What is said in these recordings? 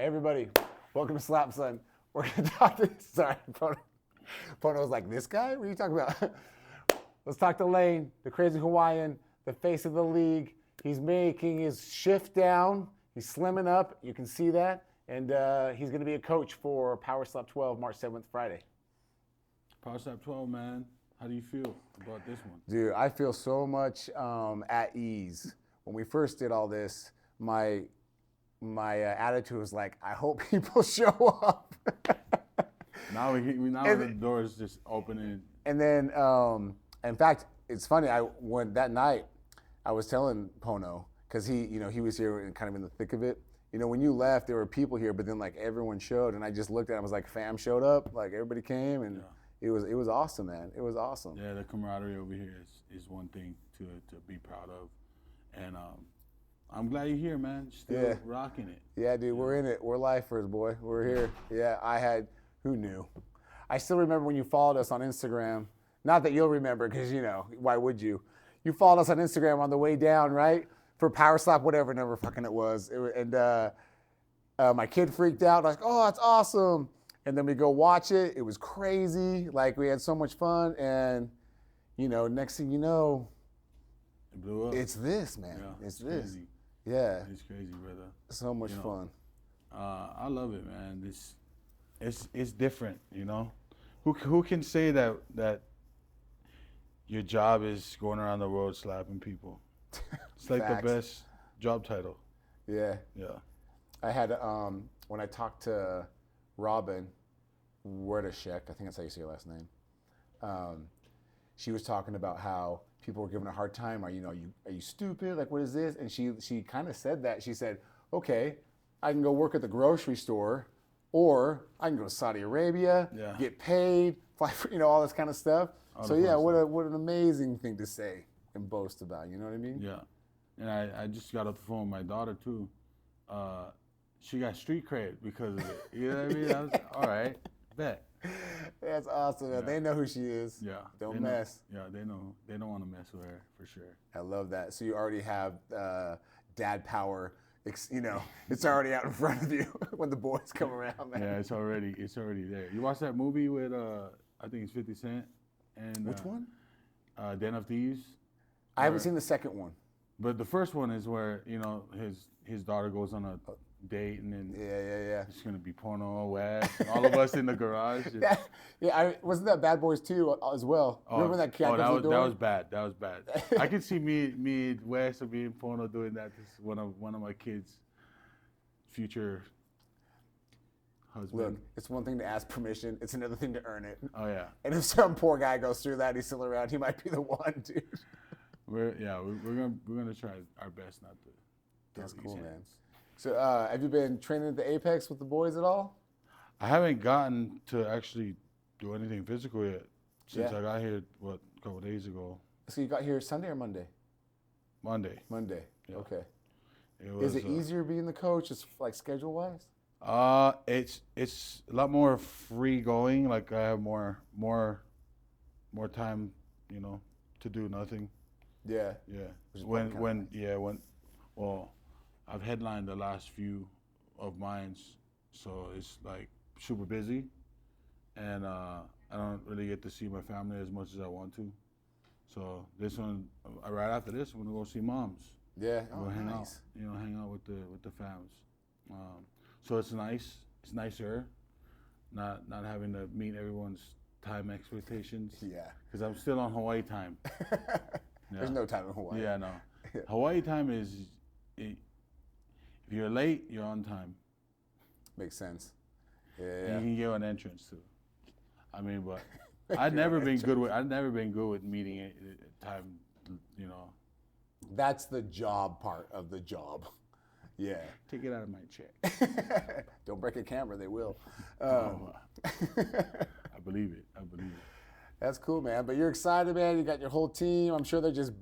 everybody, welcome to Slap Son. We're going to talk to, sorry, Pono was like, this guy? What are you talking about? Let's talk to Layne, the crazy Hawaiian, the face of the league. He's making his shift down. He's slimming up. You can see that. And he's going to be a coach for Power Slap 12, March 7th, Friday. Power Slap 12, man. How do you feel about this one? Dude, I feel so much at ease. When we first did all this, my attitude was like, I hope people show up. Now the door is just opening. And then, in fact, it's funny. That night, I was telling Pono, because he was here and kind of in the thick of it. You know, when you left, there were people here, but then like everyone showed, and I just looked at it. I was like, fam showed up, like everybody came, and it was awesome, man. It was awesome. Yeah, the camaraderie over here is one thing to be proud of, and I'm glad you're here, man. Still rocking it. Yeah, dude, we're in it. We're lifers, boy. We're here. Yeah, who knew? I still remember when you followed us on Instagram. Not that you'll remember, because, why would you? You followed us on Instagram on the way down, right? For Power Slap, whatever number fucking it was. My kid freaked out, like, oh, that's awesome. And then we go watch it. It was crazy. Like, we had so much fun. And, next thing you know, it blew up. It's this, man. Yeah, it's this. Crazy. Yeah. It's crazy, brother. So much fun. I love it, man. It's different, Who can say that your job is going around the world slapping people? It's like the best job title. Yeah. Yeah. I had when I talked to Robin Werdashek, I think that's how you say your last name. She was talking about how people were giving her a hard time. Are you stupid? Like, what is this? And she kind of said that. She said, okay, I can go work at the grocery store, or I can go to Saudi Arabia, get paid, fly for, all this kind of stuff. So yeah, what an amazing thing to say and boast about. You know what I mean? Yeah. And I just got off the phone with my daughter too. She got street cred because of it. You know what I mean? I was all right, bet. That's awesome, man. Yeah. They know who she is. Yeah. Don't mess. They know. They don't want to mess with her for sure. I love that. So you already have dad power. It's already out in front of you when the boys come around, man. Yeah, it's already there. You watched that movie with I think it's 50 Cent and which one? Den of Thieves. I haven't seen the second one. But the first one is where his daughter goes on a date and then it's gonna be porno, wet, all of us in the garage. Wasn't that Bad Boys 2 as well? Remember that cat that was bad. That was bad. I could see me and Wes being porno doing that to one of my kids' future husband. Look, it's one thing to ask permission. It's another thing to earn it. Oh yeah. And if some poor guy goes through that, he's still around. He might be the one, dude. We're gonna try our best not to. That's cool, man. So, have you been training at the Apex with the boys at all? I haven't gotten to actually do anything physical yet since I got here. A couple of days ago. So you got here Sunday or Monday? Monday. Yeah. Okay. Is it easier being the coach, just like schedule wise? It's a lot more free going. Like I have more time, to do nothing. Yeah. Yeah. Well, I've headlined the last few of mine, so it's like super busy, and I don't really get to see my family as much as I want to. So this one, right after this, I'm gonna go see moms. Yeah. We'll hang out. Hang out with the fams. So it's nice. It's nicer, not having to meet everyone's time expectations. Yeah. Because I'm still on Hawaii time. There's no time in Hawaii. Yeah, no. Hawaii time is, if you're late, you're on time. Makes sense. Yeah. You can get an entrance too. I mean, but I've never been good with meeting at time. That's the job part of the job. Yeah. Take it out of my check. Don't break a camera, they will. I believe it. That's cool, man. But you're excited, man. You got your whole team. I'm sure they're just,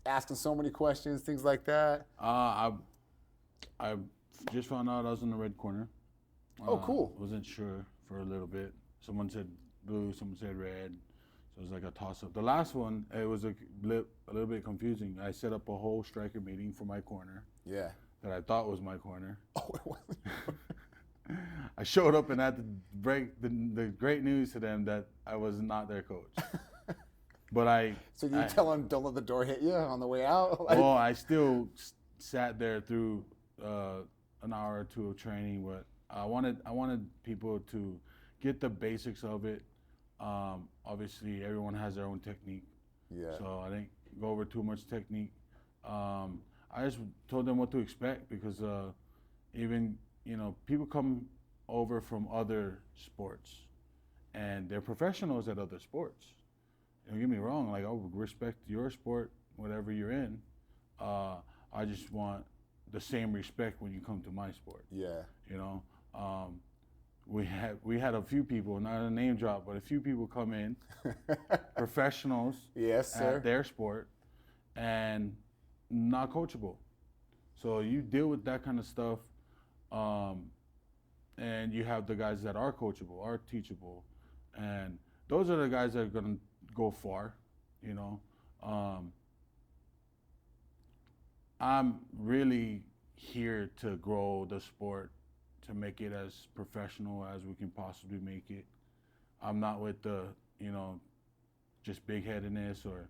asking so many questions, things like that. I just found out I was in the red corner. Oh, cool. Wasn't sure for a little bit. Someone said blue, someone said red. So it was like a toss-up. The last one, it was a little bit confusing. I set up a whole striker meeting for my corner. Yeah. that I thought was my corner. Oh, it wasn't. I showed up and had to break the great news to them that I was not their coach. But So you tell them, don't let the door hit you on the way out? Like, well, I still sat there through an hour or two of training, but I wanted people to get the basics of it. Obviously, everyone has their own technique. yeah. So I didn't go over too much technique. I just told them what to expect because even, people come over from other sports and they're professionals at other sports. Don't get me wrong, like I would respect your sport, whatever you're in. I just want the same respect when you come to my sport. Yeah. We had a few people, not a name drop, but a few people come in, professionals Yes, sir. at their sport, and not coachable. So you deal with that kind of stuff, and you have the guys that are coachable, are teachable, and those are the guys that are going to go far. I'm really here to grow the sport, to make it as professional as we can possibly make it. I'm not with the, just big-headedness or,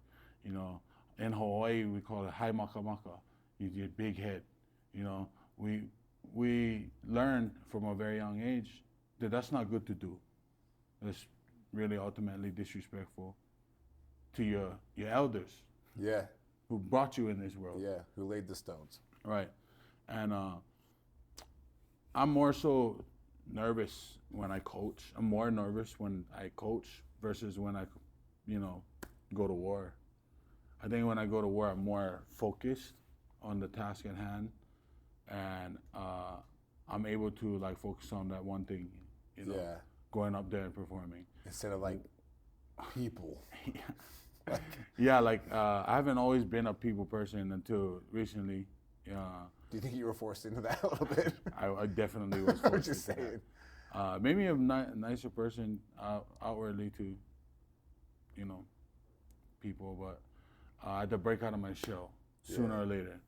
in Hawaii we call it hai maka maka. You get big head. We learn from a very young age that that's not good to do. It's really ultimately disrespectful to your elders. Yeah. Who brought you in this world. Yeah, who laid the stones. Right. And I'm more so nervous when I coach. I'm more nervous when I coach versus when I, go to war. I think when I go to war, I'm more focused on the task at hand, and I'm able to focus on that one thing, Yeah. going up there and performing. Instead of people. Yeah, I haven't always been a people person until recently. Do you think you were forced into that a little bit? I definitely was I forced was just into saying. that. Maybe a nicer person outwardly to, people, but I had to break out of my shell sooner or later.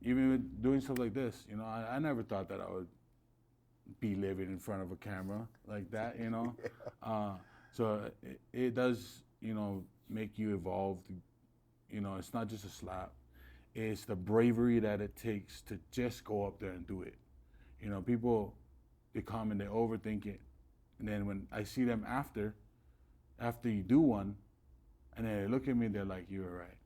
Even with doing stuff like this, I never thought that I would be living in front of a camera like that, Yeah. So it does, make you evolve. It's not just a slap. It's the bravery that it takes to just go up there and do it. People, they come and they overthink it. And then when I see them after you do one, and then they look at me, they're like, you were right.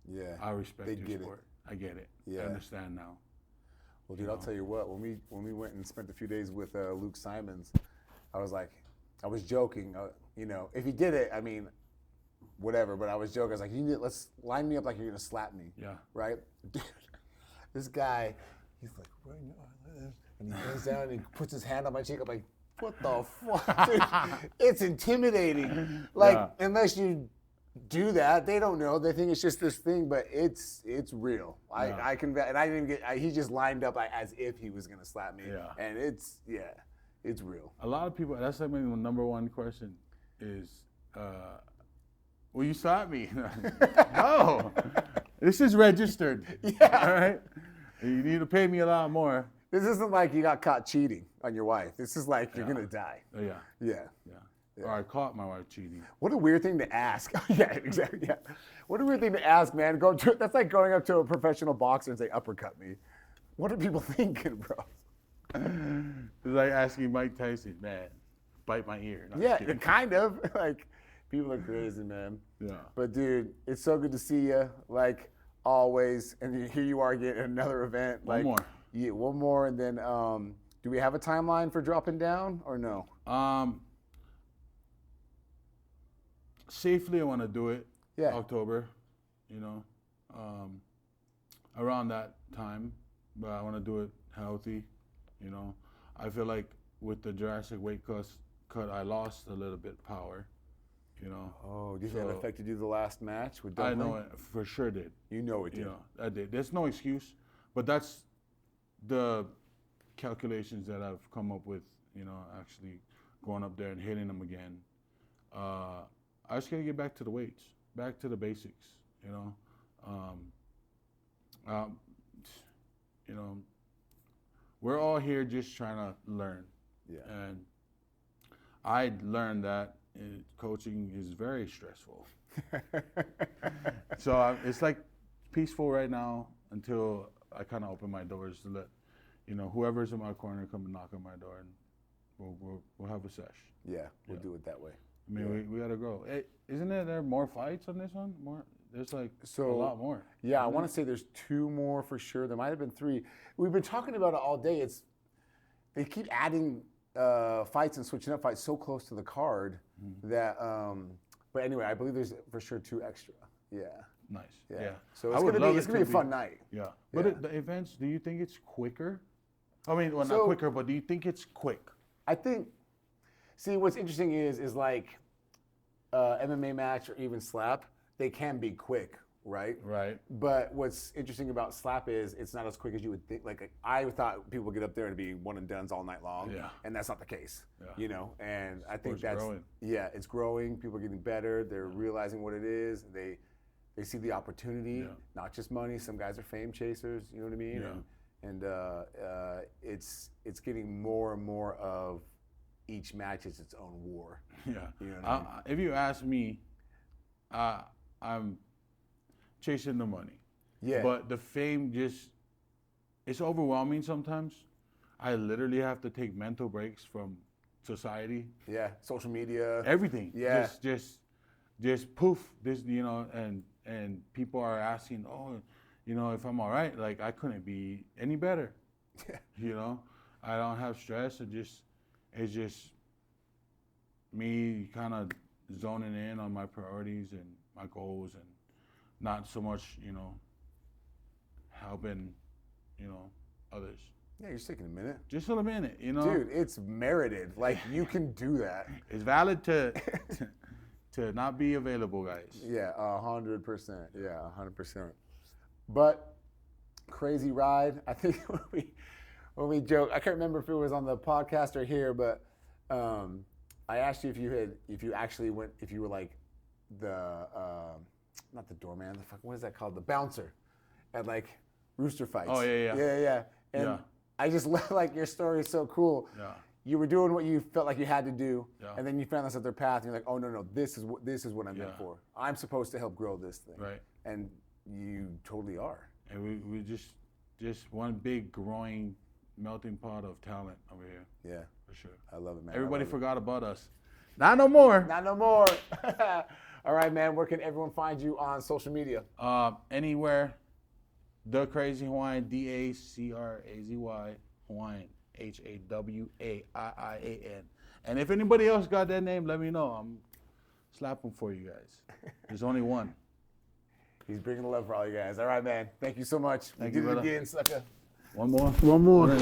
Yeah. I respect They your get sport. I get it. Yeah. I understand now. Well, dude, I'll tell you what. When we went and spent a few days with Luke Simons, I was joking. If he did it, I mean, whatever. But I was joking. I was like, let's line me up like you're gonna slap me. Yeah. Right, dude. This guy, he's like, right now, and he goes down and he puts his hand on my cheek. I'm like, what the fuck, dude? It's intimidating. Unless you do that, they don't know. They think it's just this thing, but it's real. Yeah. I can, and I didn't get. He just lined up as if he was gonna slap me. Yeah. And it's real. A lot of people. That's the number one question is, will you slap me? No, this is registered. Yeah. All right. You need to pay me a lot more. This isn't like you got caught cheating on your wife. This is like you're gonna die. Yeah. Yeah. Or I caught my wife cheating. What a weird thing to ask. Yeah, exactly. Yeah. What a weird thing to ask, man. That's like going up to a professional boxer and say, uppercut me. What are people thinking, bro? It's like asking Mike Tyson, man, bite my ear. No, Yeah, kind of. People are crazy, man. Yeah. But dude, it's so good to see you, like always. And here you are getting another event. One more. Yeah, one more, and then do we have a timeline for dropping down or no? Safely, I want to do it. Yeah. October, around that time, but I want to do it healthy. I feel like with the Jurassic weight cut, I lost a little bit of power. Oh, do you think that affected you the last match with Dublin? I know it for sure did. You know it did. I did. There's no excuse, but that's the calculations that I've come up with. Actually going up there and hitting them again. I just gotta get back to the weights, back to the basics. You know, we're all here just trying to learn. Yeah. And I learned that coaching is very stressful. So it's like peaceful right now until I kind of open my doors to let, whoever's in my corner come and knock on my door, and we'll have a sesh. Yeah, we'll do it that way. I mean, we got to grow. Hey, isn't there more fights on this one? There's a lot more. Yeah, I want to say there's 2 more for sure. There might have been 3. We've been talking about it all day. They keep adding fights and switching up fights so close to the card that. But anyway, I believe there's for sure 2 extra. Yeah. Nice. Yeah. So it's gonna be a fun night. Yeah. But the events, do you think it's quicker? I mean, well, not quicker, but do you think it's quick? I think. See, what's interesting is like MMA match or even slap, they can be quick, right? Right. But what's interesting about slap is it's not as quick as you would think. Like I thought people would get up there and be one and dones all night long, and that's not the case. Yeah. And I think that's growing. Yeah, it's growing. People are getting better. They're realizing what it is. They see the opportunity, not just money. Some guys are fame chasers. You know what I mean? Yeah. And it's getting more and more of each match is its own war. Yeah. You know what I mean? If you ask me, I'm chasing the money. Yeah. But the fame it's overwhelming sometimes. I literally have to take mental breaks from society. Yeah. Social media. Everything. Yeah. Just poof. And people are asking, if I'm all right. Like I couldn't be any better. Yeah. I don't have stress. It's just me kind of zoning in on my priorities and my goals, and not so much, helping, others. Yeah, you're taking a minute. Just a minute, Dude, it's merited. Like, you can do that. It's valid to not be available, guys. Yeah, 100%. Yeah, 100%. But crazy ride. I think when we joke, I can't remember if it was on the podcast or here, but I asked you if you actually went, if you were like the not the doorman, what is that called? The bouncer at like rooster fights. Oh yeah. And yeah. I just like your story is so cool. Yeah. You were doing what you felt like you had to do, Yeah. and then you found this other path, and you're like, oh no, this is what I'm meant for. I'm supposed to help grow this thing. Right. And you totally are. And we just one big growing melting pot of talent over here. Yeah. For sure. I love it, man. Everybody forgot about us. Not no more. Not no more. All right, man. Where can everyone find you on social media? Anywhere. The Crazy Hawaiian, DACRAZY, Hawaiian, HAWAIIAN. And if anybody else got that name, let me know. I'm slapping for you guys. There's only one. He's bringing the love for all you guys. All right, man. Thank you so much. Thank you you, did it brother. again, sucker. One more. One more.